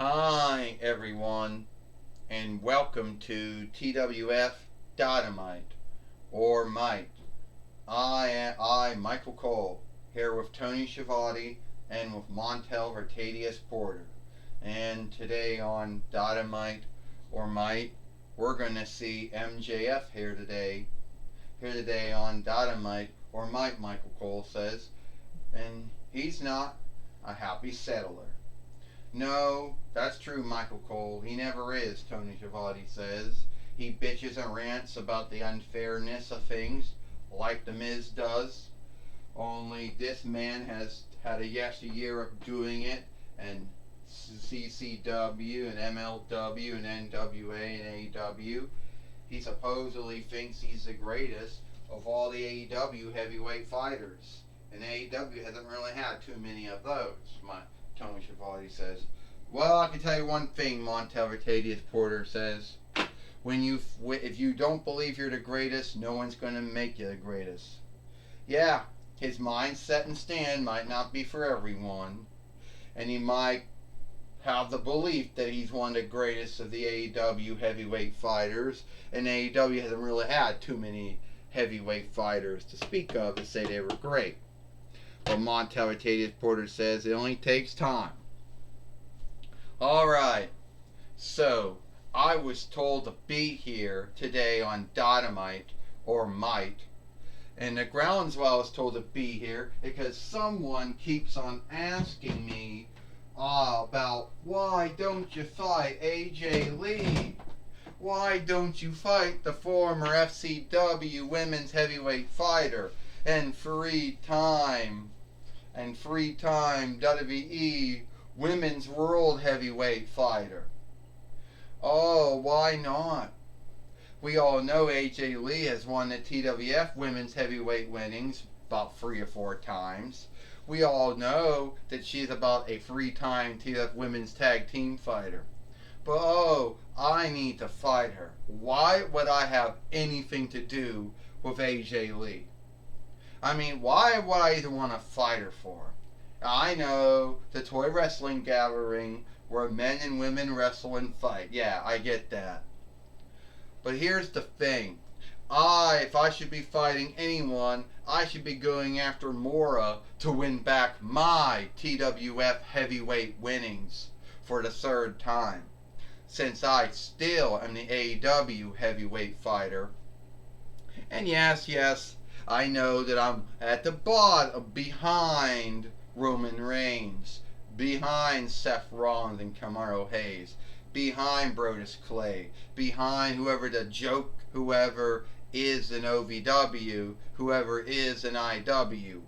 Hi, everyone, and welcome to TWF Dynamite or Might. Michael Cole, here with Tony Schiavone and with Montel Vertadius Porter. And today on Dynamite or Might, we're going to see MJF here today. Here today on Dynamite or Might, Michael Cole says. And he's not a happy settler. No, that's true, Michael Cole. He never is, Tony Schiavone says. He bitches and rants about the unfairness of things, like The Miz does. Only this man has had a year of doing it, and CCW and MLW and NWA and AEW. He supposedly thinks he's the greatest of all the AEW heavyweight fighters. And AEW hasn't really had too many of those, Tony Schiavone says. Well, I can tell you one thing, Montel Vertadius Porter says. If you don't believe you're the greatest, no one's going to make you the greatest. Yeah, his mindset and stand might not be for everyone. And he might have the belief that he's one of the greatest of the AEW heavyweight fighters. And AEW hasn't really had too many heavyweight fighters to speak of to say they were great. But Montel Vertadius Porter says it only takes time. Alright, so I was told to be here today on Dynamite or Might. And the grounds why I was told to be here because someone keeps on asking me about why don't you fight AJ Lee? Why don't you fight the former FCW women's heavyweight fighter and three-time WWE women's world heavyweight fighter? Oh, why not? We all know AJ Lee has won the TWF women's heavyweight winnings about 3 or 4 times. We all know that she's about a 3-time TWF women's tag team fighter. But I need to fight her. Why would I have anything to do with AJ Lee? I mean, why would I even want to fight her for? I know the toy wrestling gathering where men and women wrestle and fight. Yeah, I get that. But here's the thing. If I should be fighting anyone, I should be going after Mora to win back my TWF heavyweight winnings for the 3rd time. Since I still am the AEW heavyweight fighter. And yes, I know that I'm at the bottom, behind Roman Reigns, behind Seth Rollins and Kamaru Hayes, behind Brodus Clay, behind whoever is an OVW, whoever is an IW,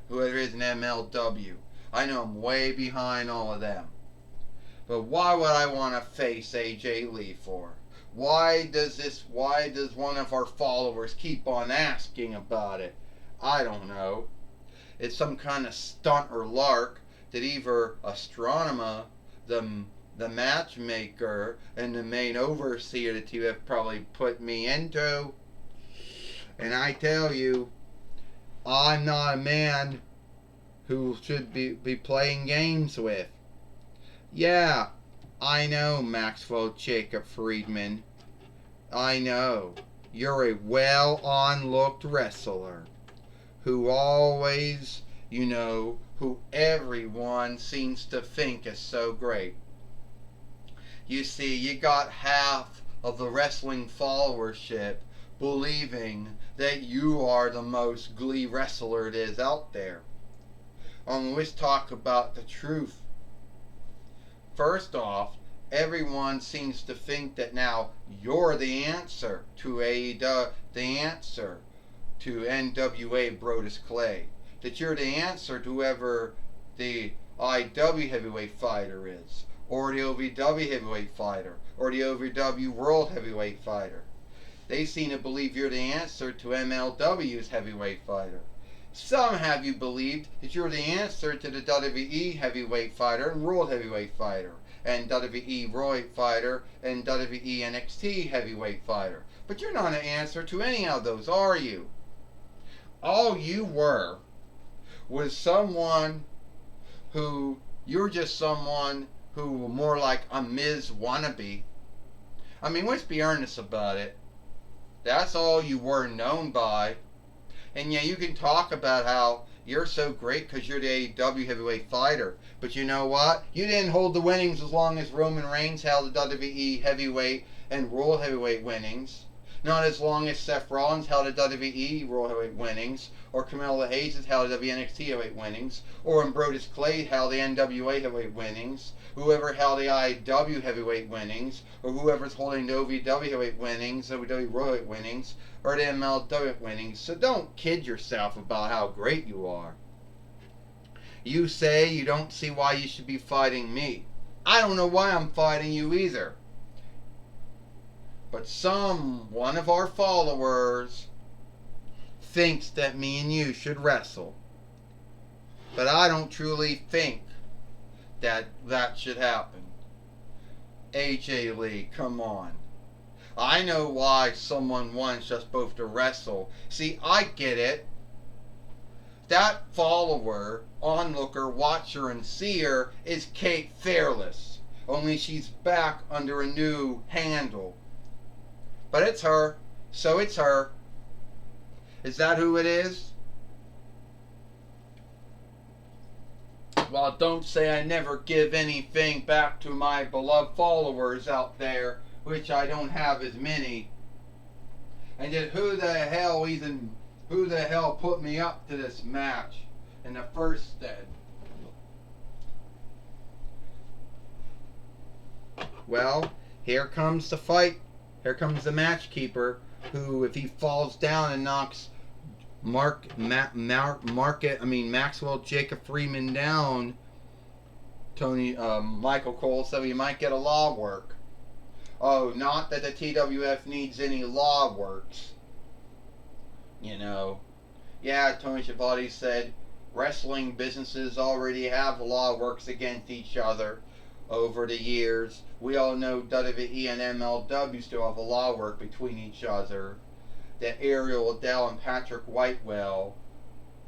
whoever is an MLW. I know I'm way behind all of them. But why would I want to face AJ Lee for? Why does one of our followers keep on asking about it? I don't know. It's some kind of stunt or lark that either Astronema, the matchmaker, and the main overseer that you have probably put me into. And I tell you, I'm not a man who should be playing games with. Yeah, I know, Maxwell Jacob Friedman. I know. You're a well-on-looked wrestler who always, who everyone seems to think is so great. You see, you got half of the wrestling followership believing that you are the most glee wrestler it is out there. Let's talk about the truth. First off, everyone seems to think that now you're the answer to NWA Brodus Clay. That you're the answer to whoever the IW heavyweight fighter is, or the OVW heavyweight fighter, or the OVW world heavyweight fighter. They seem to believe you're the answer to MLW's heavyweight fighter. Some have you believed that you're the answer to the WWE heavyweight fighter and world heavyweight fighter, and WWE Roy fighter, and WWE NXT heavyweight fighter. But you're not an answer to any of those, are you? All you was someone you're just someone who were more like a Ms. wannabe. I mean, let's be earnest about it. That's all you were known by. And yeah, you can talk about how you're so great because you're the AEW heavyweight fighter. But you know what? You didn't hold the winnings as long as Roman Reigns held the WWE heavyweight and World Heavyweight winnings. Not as long as Seth Rollins held the WWE World Heavyweight winnings, or Carmelo Hayes held the NXT Heavyweight winnings, or Brodus Clay held the NWA Heavyweight winnings, whoever held the IW Heavyweight winnings, or whoever's holding the OVW Heavyweight winnings, OVW World Heavyweight winnings, or the MLW winnings. So don't kid yourself about how great you are. You say you don't see why you should be fighting me. I don't know why I'm fighting you either. But one of our followers thinks that me and you should wrestle. But I don't truly think that should happen. AJ Lee, come on. I know why someone wants us both to wrestle. See, I get it. That follower, onlooker, watcher, and seer is Kate Fairless. Only she's back under a new handle. But it's her. So it's her. Is that who it is? Well, don't say I never give anything back to my beloved followers out there, which I don't have as many. And then who the hell put me up to this match in the first stead? Well, here comes the fight. Here comes the match keeper, who, if he falls down and knocks Maxwell Jacob Friedman down, Michael Cole said he might get a law work. Oh, not that the TWF needs any law works. You know. Yeah, Tony Schiavone said wrestling businesses already have law works against each other over the years. We all know WWE and MLW still have a law work between each other. That Ariel Adele and Patrick Whitewell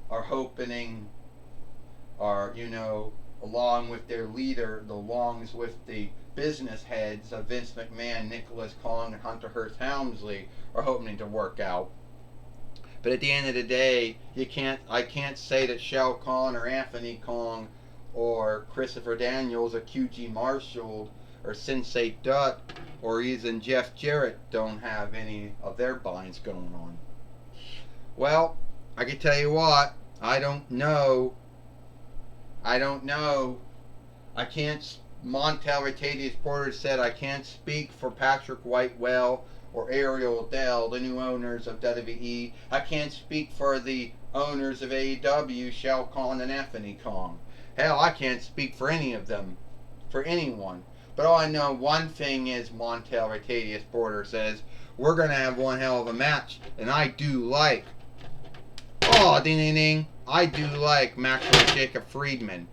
are hoping, along with their leader, along with the business heads of Vince McMahon, Nicholas Kong, and Hunter Hearst Helmsley, are hoping to work out. But at the end of the day, I can't say that Shao Kahn or Anthony Kong or Christopher Daniels or QG Marshall or Sensei Dutt or even Jeff Jarrett don't have any of their binds going on. Well, I can tell you what, I don't know. I can't, Montel Rotatius Porter said I can't speak for Patrick Whitewell or Ariel Adele, the new owners of WWE. I can't speak for the owners of AEW, Shao Kahn and Anthony Kong. Hell, I can't speak for any of them, for anyone. But all I know, one thing is, Montel Rotatius Porter says, we're going to have one hell of a match. And I do like, ding ding ding, I do like Maxwell Jacob Friedman.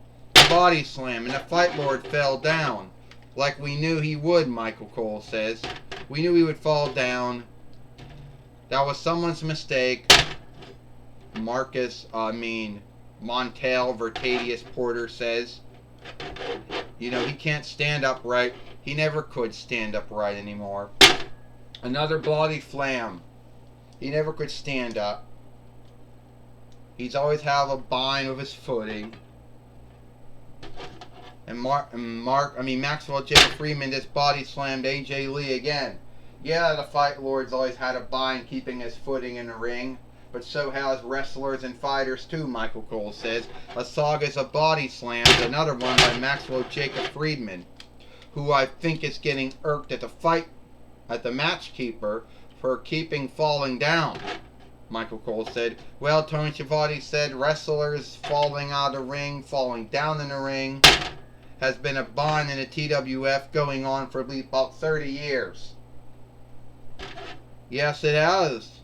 Body slam, and the Fight Lord fell down. Like we knew he would, Michael Cole says. We knew he would fall down. That was someone's mistake. Montel Rotatius Porter says. He can't stand upright. He never could stand upright anymore. Another bloody slam. He never could stand up. He's always have a bind with his footing. And Maxwell Jacob Friedman just body slammed AJ Lee again. Yeah, the Fight Lord's always had a bind keeping his footing in the ring. But so has wrestlers and fighters too, Michael Cole says. A saga's a body slammed, another one by Maxwell Jacob Friedman, who I think is getting irked at the match keeper for keeping falling down. Michael Cole said. Well, Tony Schiavone said wrestlers falling out of the ring, falling down in the ring, has been a bind in the TWF going on for at least about 30 years. Yes, it has.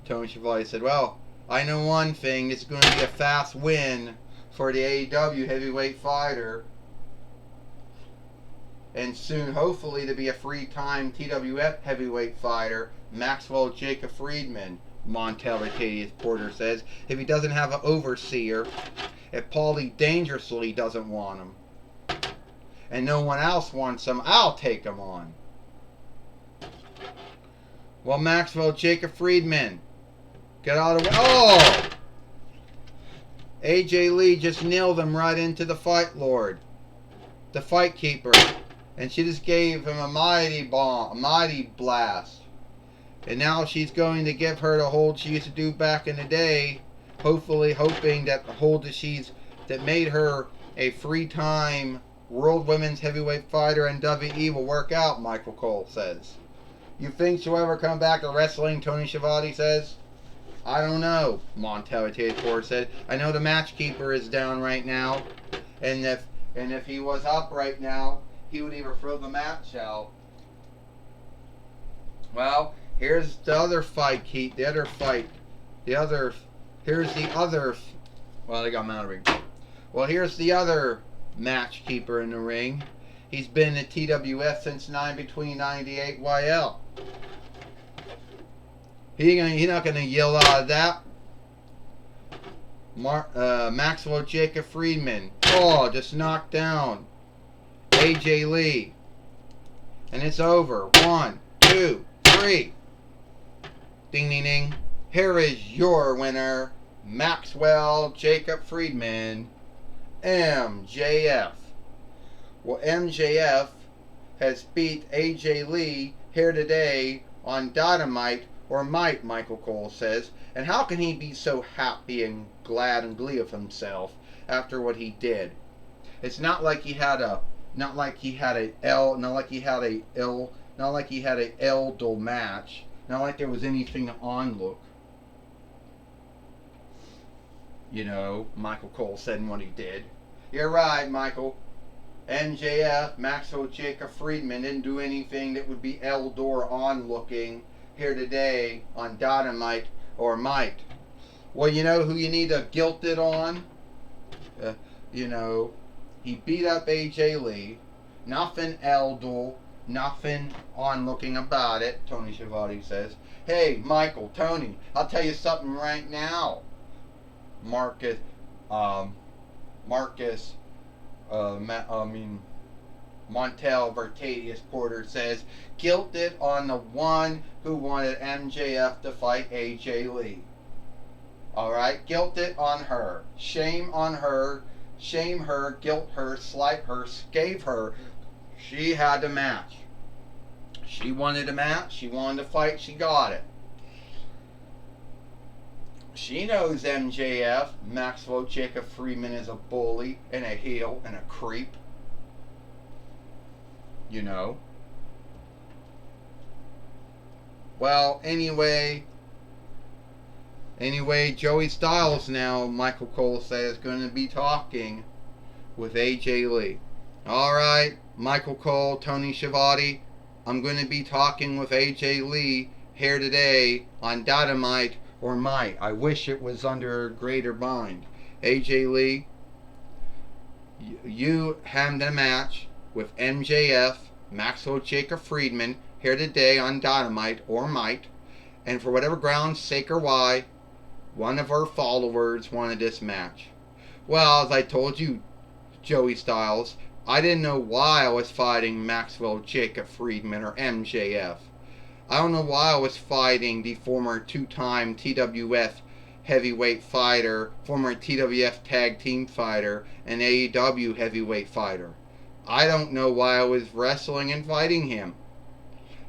Tony Schiavone said, well, I know one thing, it's going to be a fast win for the AEW heavyweight fighter. And soon, hopefully, to be a three-time TWF heavyweight fighter, Maxwell Jacob Friedman, Montel Rotatius Porter says, if he doesn't have an overseer, if Paulie Dangerously doesn't want him. and no one else wants them, I'll take them on. Well, Maxwell Jacob Friedman, get out of the way. Oh! AJ Lee just nailed him right into the Fight Lord, the Fight Keeper, and she just gave him a mighty bomb, a mighty blast. And now she's going to give her the hold she used to do back in the day, hopefully hoping that the hold that made her a three-time World Women's Heavyweight Fighter and WWE will work out, Michael Cole says. You think she'll ever come back to wrestling, Tony Schiavone says? I don't know, Montel Taylor said. I know the matchkeeper is down right now, and if he was up right now, he would either throw the match out. Well, here's the other fight, Keith. Here's the other. Well, they got him out of the ring. Well, here's the other matchkeeper in the ring. He's been at TWF since between 98 YL. He's not gonna yell out of that. Maxwell Jacob Friedman. Oh, just knocked down AJ Lee. And it's over. 1, 2, 3. Ding, ding, ding. Here is your winner, Maxwell Jacob Friedman, MJF. Well, MJF has beat AJ Lee here today on Dynamite or Might, Michael Cole says. And how can he be so happy and glad and glee of himself after what he did? It's not like he had a elder match. Not like there was anything to onlook. You know, Michael Cole said in what he did. You're right, Michael. MJF, Maxwell Jacob Friedman, didn't do anything that would be elder onlooking here today on Dynamite or Might. Well, you know who you need to guilt it on? You know, he beat up AJ Lee. Nothing elder, nothing onlooking about it, Tony Schiavone says. Hey, Michael, Tony, I'll tell you something right now. Montel Vertadius Porter says, guilt it on the one who wanted MJF to fight AJ Lee. Alright, guilt it on her. Shame on her. Shame her, guilt her, slight her, scathe her. She had the match. She wanted a match. She wanted to fight. She got it. She knows MJF, Maxwell Jacob Friedman, is a bully and a heel and a creep. You know. Well, anyway, Joey Styles now, Michael Cole says, is going to be talking with AJ Lee. Alright, Michael Cole, Tony Schiavone, I'm going to be talking with AJ Lee here today on Dynamite or Might. I wish it was under greater mind. AJ Lee, you had a match with MJF, Maxwell Jacob Friedman, here today on Dynamite or Might, and for whatever grounds, sake or why, one of our followers wanted this match. Well, as I told you, Joey Styles, I didn't know why I was fighting Maxwell Jacob Friedman or MJF. I don't know why I was fighting the former two-time TWF heavyweight fighter, former TWF tag team fighter, and AEW heavyweight fighter. I don't know why I was wrestling and fighting him.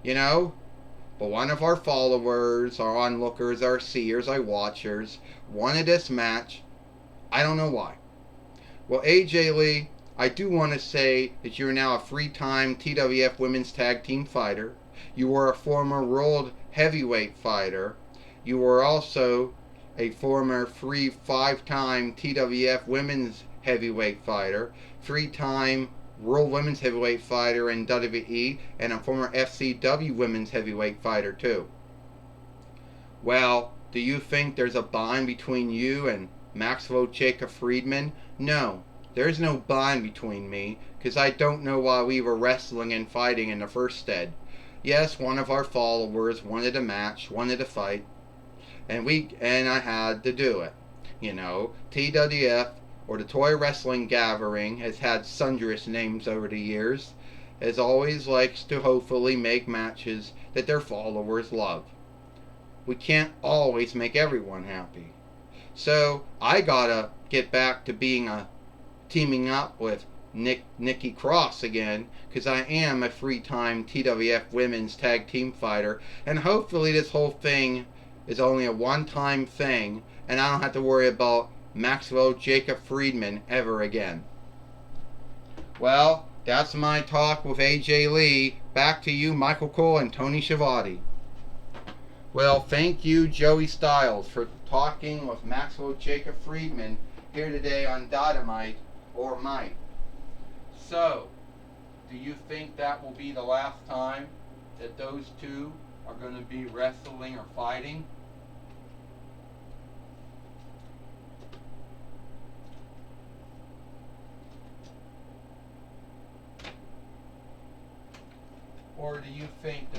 You know? But one of our followers, our onlookers, our seers, our watchers, wanted this match. I don't know why. Well, AJ Lee, I do want to say that you're now a three-time TWF women's tag team fighter. You were a former world heavyweight fighter. You were also a former five-time TWF women's heavyweight fighter, three-time World Women's Heavyweight Fighter in WWE, and a former FCW Women's Heavyweight Fighter too. Well, do you think there's a bond between you and Maxwell Jacob Friedman? No, there's no bond between me, because I don't know why we were wrestling and fighting in the first stead. Yes, one of our followers wanted a match, wanted a fight, and I had to do it. You know, TWF or the Toy Wrestling Gathering has had sundry names over the years, as always likes to hopefully make matches that their followers love. We can't always make everyone happy. So I gotta get back to teaming up with Nikki Cross again, because I am a three-time TWF Women's Tag Team Fighter, and hopefully this whole thing is only a one-time thing, and I don't have to worry about Maxwell Jacob Friedman ever again. Well, that's my talk with AJ Lee. Back to you, Michael Cole and Tony Schiavone. Well, thank you, Joey Styles, for talking with Maxwell Jacob Friedman here today on Dynamite or Might. So, do you think that will be the last time that those two are going to be wrestling or fighting? Or do you think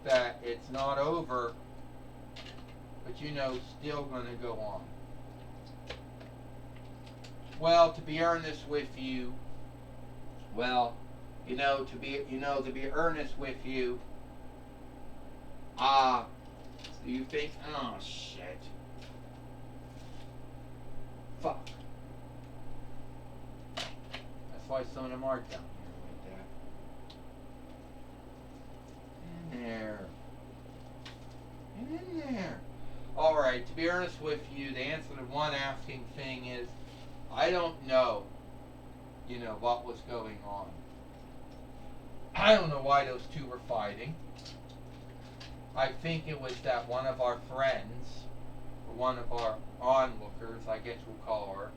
that it's not over, but still going to go on? Well, to be earnest with you, to be earnest with you, do you think, oh shit, fuck. That's why some of them are down here like that. In there. In there. Alright, to be earnest with you, the answer to one asking thing is, I don't know, what was going on. I don't know why those two were fighting. I think it was that one of our friends, or one of our onlookers, I guess we'll call her,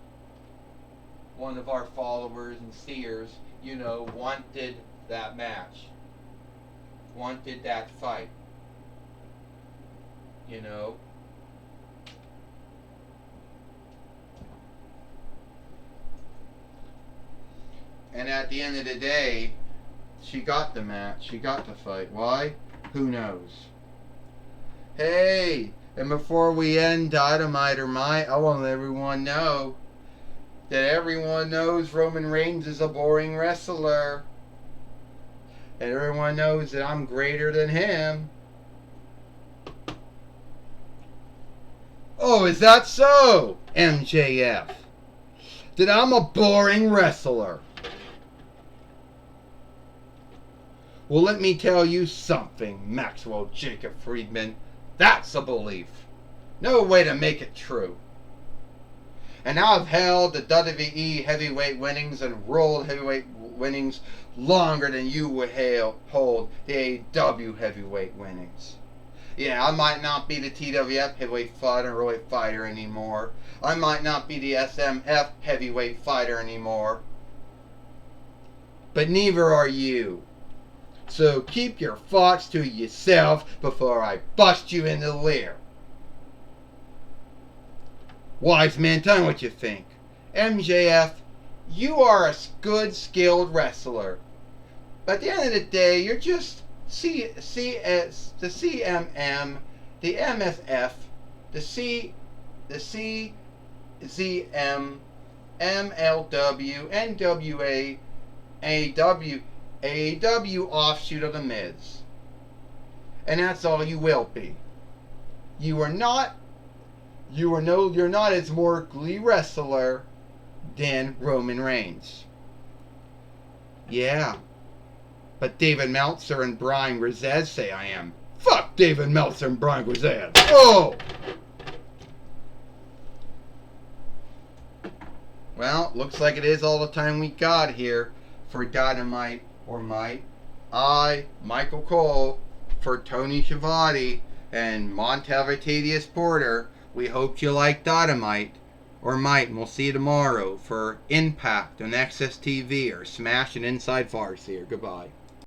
one of our followers and seers, wanted that match. Wanted that fight. And at the end of the day, she got the match. She got the fight. Why? Who knows? Hey, and before we end Dynamite or Might, I want to let everyone know that everyone knows Roman Reigns is a boring wrestler. And everyone knows that I'm greater than him. Oh, is that so, MJF? That I'm a boring wrestler? Well, let me tell you something, Maxwell Jacob Friedman. That's a belief. No way to make it true. And I've held the WWE heavyweight winnings and world heavyweight winnings longer than you would hold the AEW heavyweight winnings. Yeah, I might not be the TWF heavyweight fighter anymore. I might not be the SMF heavyweight fighter anymore. But neither are you. So keep your thoughts to yourself before I bust you in the rear. Wise man, tell me what you think. MJF, you are a good, skilled wrestler. But at the end of the day, you're just the CMM, the MSF, the CZM, MLW, NWA, AEW offshoot of the Miz. And that's all you will be. You're not as morally wrestler than Roman Reigns. Yeah. But David Meltzer and Brian Grisez say I am. Fuck David Meltzer and Brian Grisez. Oh! Well, looks like it is all the time we got here for Dynamite or Might. I, Michael Cole, for Tony Schiavone and Montel Vitadius Porter, we hope you like Dynamite or Might, and we'll see you tomorrow for Impact on Access TV or Smash and Inside Farsier. Goodbye.